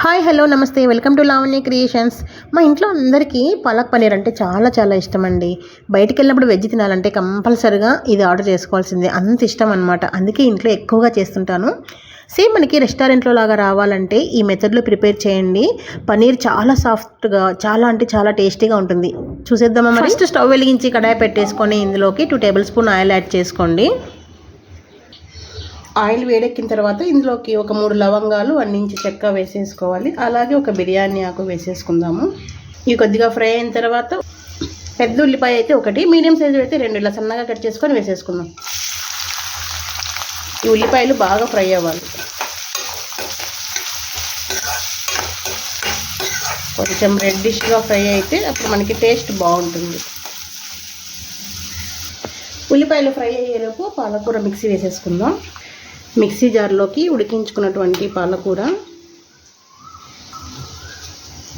Hi hello నమస్తే welcome to Lavanya creations. మా ఇంట్లో అందరికీ పాలక్ పన్నీర్ అంటే చాలా చాలా ఇష్టం అండి. బయటికి వెళ్ళినప్పుడు వెజ్ తినాలంటే కంపల్సరిగా ఇది ఆర్డర్ చేసుకోవాల్సిందే, అంత ఇష్టం అనమాట. అందుకే ఇంట్లో ఎక్కువగా చేస్తుంటాను. సేమ్ మనకి రెస్టారెంట్లో లాగా రావాలంటే ఈ మెథడ్లో ప్రిపేర్ చేయండి. పన్నీర్ చాలా సాఫ్ట్గా చాలా అంటే చాలా టేస్టీగా ఉంటుంది. చూసేద్దామా? ఫస్ట్ స్టవ్ వెలిగించి కడాయి పెట్టేసుకొని ఇందులోకి 2 టేబుల్ స్పూన్ ఆయిల్ యాడ్ చేసుకోండి. ఆయిల్ వేడెక్కిన తర్వాత ఇందులోకి ఒక 3 లవంగాలు, 1 ఇంచు చెక్క వేసేసుకోవాలి. అలాగే ఒక బిర్యానీ ఆకు వేసేసుకుందాము. ఇవి కొద్దిగా ఫ్రై అయిన తర్వాత పెద్ద ఉల్లిపాయ అయితే 1, మీడియం సైజు అయితే 2 ఇలా సన్నగా కట్ చేసుకొని వేసేసుకుందాం. ఈ ఉల్లిపాయలు బాగా ఫ్రై అవ్వాలి. కొంచెం రెడ్డిష్గా ఫ్రై అయితే అప్పుడు మనకి టేస్ట్ బాగుంటుంది. ఉల్లిపాయలు ఫ్రై అయ్యేలోపు పాలకూర మిక్సీ వేసేసుకుందాం. మిక్సీ జార్లోకి ఉడికించుకున్నటువంటి పాలకూర,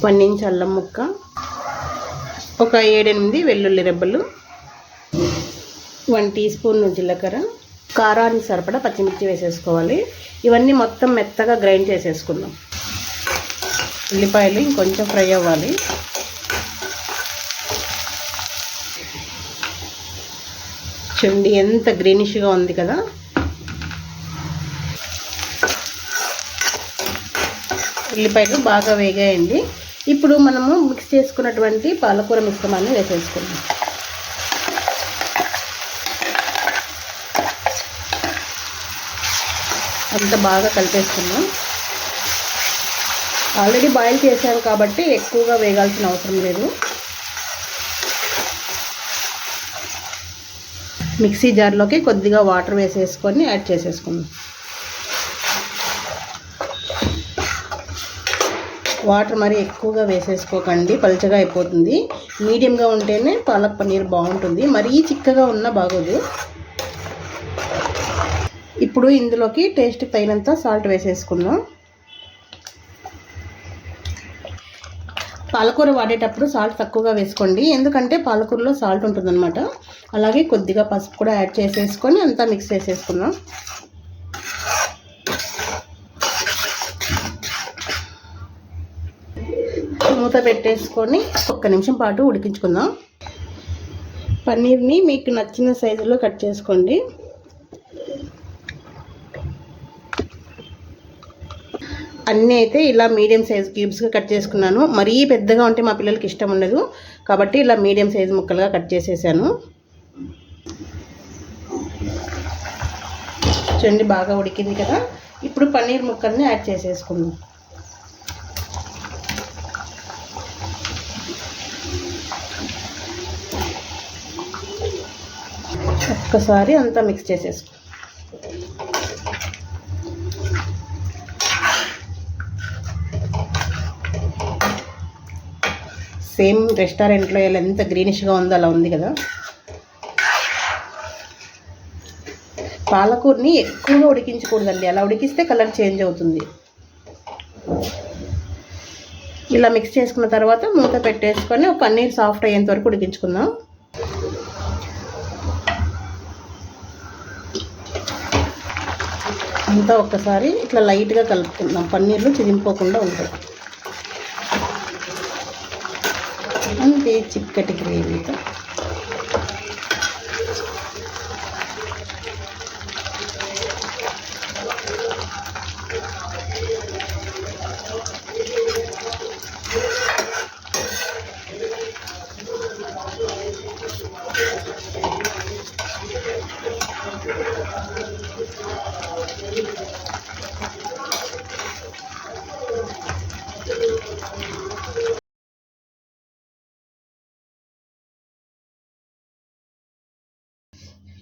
1 ఇంచ్ అల్లం ముక్క, ఒక 7-8 వెల్లుల్లి రెబ్బలు, 1 టీ స్పూన్ జీలకర్ర, కారానికి సరిపడా పచ్చిమిర్చి వేసేసుకోవాలి. ఇవన్నీ మొత్తం మెత్తగా గ్రైండ్ చేసేసుకుందాం. ఉల్లిపాయలు ఇంకొంచెం ఫ్రై అవ్వాలి. చూడండి ఎంత గ్రీనిష్గా ఉంది కదా. ఉల్లిపాయలు బాగా వేగాయండి. ఇప్పుడు మనము మిక్స్ చేసుకున్నటువంటి పాలకూర మిశ్రమాన్ని వేసేసుకుందాం. అంత బాగా కలిపేసుకుందాం. ఆల్రెడీ బాయిల్ చేశాను కాబట్టి ఎక్కువగా వేగాల్సిన అవసరం లేదు. మిక్సీ జార్లోకి కొద్దిగా వాటర్ వేసేసుకొని యాడ్ చేసేసుకుందాం. వాటర్ మరి ఎక్కువగా వేసేసుకోకండి, పలుచగా అయిపోతుంది. మీడియంగా ఉంటేనే పాలక్ పన్నీర్ బాగుంటుంది, మరీ చిక్కగా ఉన్నా బాగోదు. ఇప్పుడు ఇందులోకి టేస్ట్కి తగినంత సాల్ట్ వేసేసుకుందాం. పాలకూర వాడేటప్పుడు సాల్ట్ తక్కువగా వేసుకోండి, ఎందుకంటే పాలకూరలో సాల్ట్ ఉంటుందన్నమాట. అలాగే కొద్దిగా పసుపు కూడా యాడ్ చేసేసుకొని అంతా మిక్స్ చేసేసుకుందాం. మూత పెట్టేసుకొని 1 నిమిషం పాటు ఉడికించుకుందాం. పన్నీర్ని మీకు నచ్చిన సైజులో కట్ చేసుకోండి. అన్నీ అయితే ఇలా మీడియం సైజ్ క్యూబ్స్గా కట్ చేసుకున్నాను. మరీ పెద్దగా ఉంటే మా పిల్లలకి ఇష్టం ఉండదు కాబట్టి ఇలా మీడియం సైజ్ ముక్కలుగా కట్ చేసేసాను. చూడండి బాగా ఉడికింది కదా. ఇప్పుడు పన్నీర్ ముక్కల్ని యాడ్ చేసేసుకుందాం. ఒక్కసారి అంతా మిక్స్ చేసేసుకో. సేమ్ రెస్టారెంట్లో ఎంత గ్రీనిష్గా ఉందో అలా ఉంది కదా. పాలకూరని ఎక్కువగా ఉడికించకూడదండి, అలా ఉడికిస్తే కలర్ చేంజ్ అవుతుంది. ఇలా మిక్స్ చేసుకున్న తర్వాత మూత పెట్టేసుకొని పన్నీర్ సాఫ్ట్ అయ్యేంత వరకు ఉడికించుకుందాం. అంతా ఒక్కసారి ఇట్లా లైట్గా కలుపుకుందాం, పన్నీర్లు చిదింపోకుండా ఉంటాయి. అంతే చిక్కటి గ్రేవీతో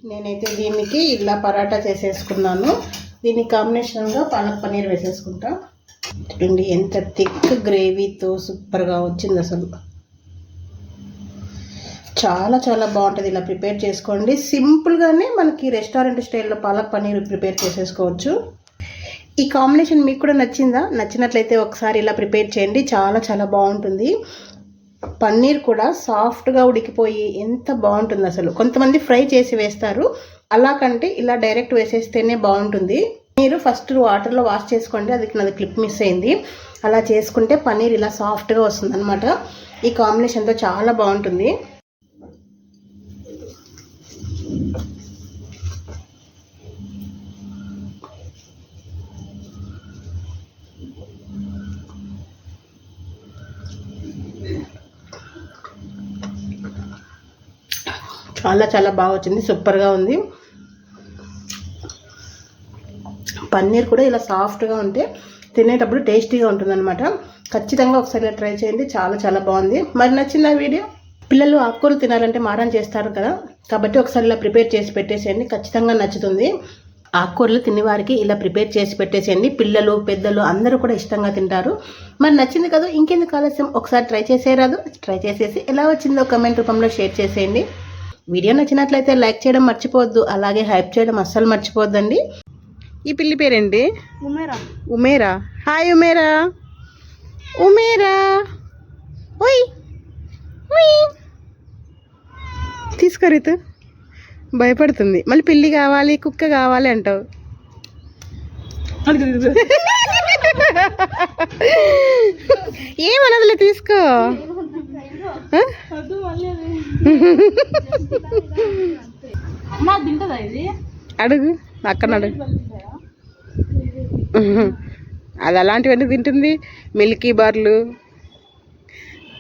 నేనైతే దీనికి ఇలా పరాటా చేసేసుకున్నాను. దీనికి కాంబినేషన్గా పాలక్ పన్నీర్ వేసేసుకుంటా. చూడండి ఎంత థిక్ గ్రేవీతో సూపర్గా వచ్చింది అసలు. చాలా చాలా బాగుంటుంది. ఇలా ప్రిపేర్ చేసుకోండి. సింపుల్గానే మనకి రెస్టారెంట్ స్టైల్లో పాలక్ పన్నీర్ ప్రిపేర్ చేసేసుకోవచ్చు. ఈ కాంబినేషన్ మీకు కూడా నచ్చిందా? నచ్చినట్లయితే ఒకసారి ఇలా ప్రిపేర్ చేయండి, చాలా చాలా బాగుంటుంది. పన్నీర్ కూడా సాఫ్ట్గా ఉడికిపోయి ఎంత బాగుంటుంది అసలు. కొంతమంది ఫ్రై చేసి వేస్తారు, అలా కంటే ఇలా డైరెక్ట్ వేసేస్తేనే బాగుంటుంది. మీరు ఫస్ట్ వాటర్లో వాష్ చేసుకోండి, అది నాది క్లిప్ మిస్ అయింది. అలా చేసుకుంటే పన్నీర్ ఇలా సాఫ్ట్గా వస్తుంది అనమాట. ఈ కాంబినేషన్తో చాలా బాగుంటుంది. చాలా చాలా బాగా వచ్చింది, సూపర్గా ఉంది. పన్నీర్ కూడా ఇలా సాఫ్ట్గా ఉంటే తినేటప్పుడు టేస్టీగా ఉంటుందన్నమాట. ఖచ్చితంగా ఒకసారి ట్రై చేయండి, చాలా చాలా బాగుంది. మరి నచ్చింది ఆ వీడియో? పిల్లలు ఆకుకూరలు తినాలంటే మారం చేస్తారు కదా, కాబట్టి ఒకసారి ఇలా ప్రిపేర్ చేసి పెట్టేసేయండి, ఖచ్చితంగా నచ్చుతుంది. ఆకుకూరలు తినేవారికి ఇలా ప్రిపేర్ చేసి పెట్టేసేయండి, పిల్లలు పెద్దలు అందరూ కూడా ఇష్టంగా తింటారు. మరి నచ్చింది కదా, ఇంకెందుకు ఆలస్యం, ఒకసారి ట్రై చేసేయరాదు? ట్రై చేసేసి ఎలా వచ్చిందో కమెంట్ రూపంలో షేర్ చేసేయండి. వీడియో నచ్చినట్లయితే లైక్ చేయడం మర్చిపోవద్దు, అలాగే హైప్ చేయడం అస్సలు మర్చిపోవద్దండి. ఈ పిల్లి పేరేంటి? ఉమేరా. హాయ్ ఉమేరా. ఉమేరా ఓయ్ తీసుకోరితు, భయపడుతుంది. మళ్ళీ పిల్లి కావాలి కుక్క కావాలి అంటావు. ఏమనదులే, తీసుకో. అడుగు అక్కడ అడుగు. అది అలాంటివన్నీ తింటుంది, మిల్కీ బార్లు,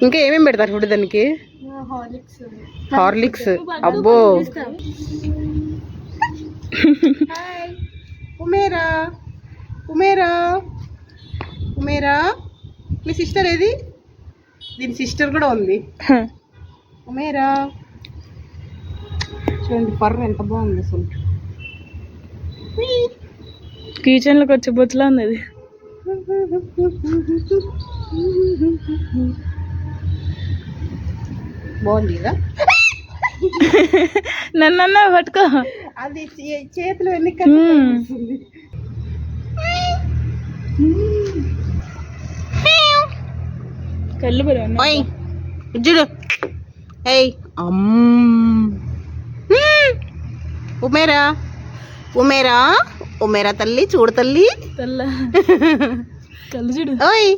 ఇంకా ఏమేమి పెడతారు ఫుడ్ దానికి? హార్లిక్స్. అబ్బో. ఉమేరా ఉమేరా ఉమేరా. మీ సిస్టర్ ఏది? దీని సిస్టర్ కూడా ఉంది. ఉమేరా చూడండి, పర్ర ఎంత బాగుంది అసలు. కిచెన్లోకి వచ్చే బొచ్చులా ఉంది అది. బాగుంది కదా. నన్ను పట్టుకో. అది చేతులు ఎన్ని కనిపిస్తుంది. కళ్ళు చూడు. ఏయ్ ఉమేరా ఉమేరా ఉమేరా తల్లి, చూడు తల్లి. కళ్ళు చూడు. ఓయ్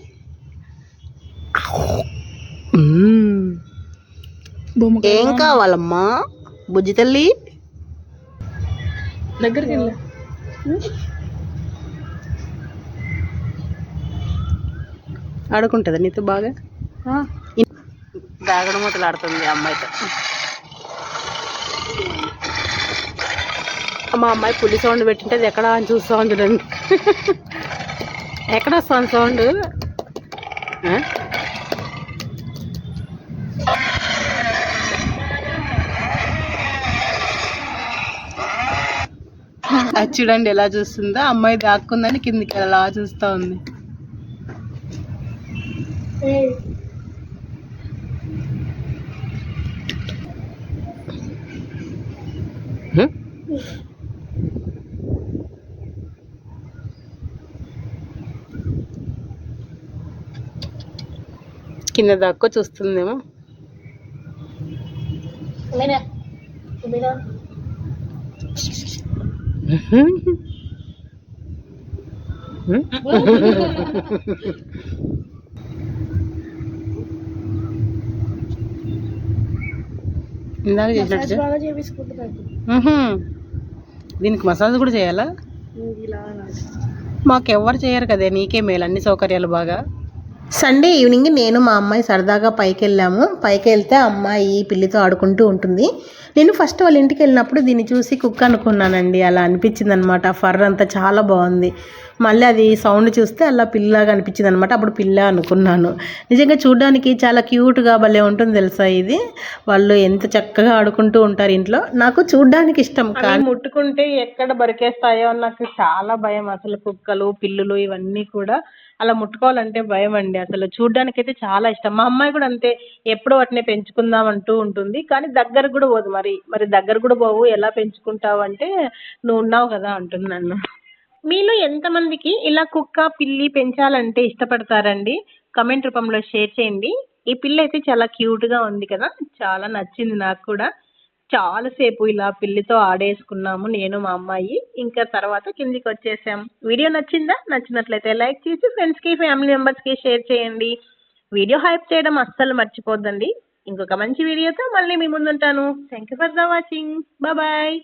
ఏం కావాలమ్మా బుజ్జి తల్లి? దగ్గరికి వెళ్ళా. ఆడుకుంటుందా నీతో బాగా? దాగడ మూతలు ఆడుతుంది అమ్మాయితో. మా అమ్మాయి పులి సౌండ్ పెట్టింటే అది ఎక్కడ అని చూస్తా చూడండి. ఎక్కడ వస్తాను సౌండ్? అది చూడండి ఎలా చూస్తుందో. అమ్మాయి దాక్కుందని కిందికి అలా చూస్తూ ఉంది. కింద దాక్కో చూస్తుందేమో. ఇందాక చేసినట్టు దీనికి మసాజ్ కూడా చేయాలా? మాకెవ్వరు చేయరు కదే, నీకే మేలు, అన్ని సౌకర్యాలు బాగా. సండే ఈవినింగ్ నేను మా అమ్మాయి సరదాగా పైకి వెళ్ళాము. పైకి వెళ్తే అమ్మాయి పిల్లితో ఆడుకుంటూ ఉంటుంది. నేను ఫస్ట్ వాళ్ళ ఇంటికి వెళ్ళినప్పుడు దీన్ని చూసి కుక్క అనుకున్నానండి. అలా అనిపించింది అనమాట. ఫర్ అంతా చాలా బాగుంది. మళ్ళీ అది సౌండ్ చూస్తే అలా పిల్లగా అనిపించింది అనమాట. అప్పుడు పిల్ల అనుకున్నాను. నిజంగా చూడడానికి చాలా క్యూట్గా భలే ఉంటుంది తెలుసా ఇది. వాళ్ళు ఎంత చక్కగా ఆడుకుంటూ ఉంటారు ఇంట్లో. నాకు చూడడానికి ఇష్టం, కానీ ముట్టుకుంటే ఎక్కడ బరికేస్తాయో నాకు చాలా భయం. అసలు కుక్కలు పిల్లులు ఇవన్నీ కూడా అలా ముట్టుకోవాలంటే భయం అండి. అసలు చూడ్డానికి అయితే చాలా ఇష్టం. మా అమ్మాయి కూడా అంతే, ఎప్పుడో వాటిని పెంచుకుందాం అంటూ ఉంటుంది, కానీ దగ్గర కూడా పోదు. మరి దగ్గర కూడా పోవు, ఎలా పెంచుకుంటావు అంటే నువ్వు ఉన్నావు కదా అంటుంది నన్ను. మీలో ఎంతమందికి ఇలా కుక్క పిల్లి పెంచాలంటే ఇష్టపడతారండి? కమెంట్ రూపంలో షేర్ చేయండి. ఈ పిల్ల అయితే చాలా క్యూట్గా ఉంది కదా, చాలా నచ్చింది నాకు కూడా. చాలాసేపు ఇలా పిల్లితో ఆడేసుకున్నాము నేను మా అమ్మాయి. ఇంకా తర్వాత కిందికి వచ్చేసాం. వీడియో నచ్చిందా? నచ్చినట్లయితే లైక్ చేసి ఫ్రెండ్స్కి ఫ్యామిలీ మెంబర్స్కి షేర్ చేయండి. వీడియో హైప్ చేయడం అస్సలు మర్చిపోద్దండి. ఇంకొక మంచి వీడియోతో మళ్ళీ మీ ముందుంటాను. Thank you for the watching. Bye.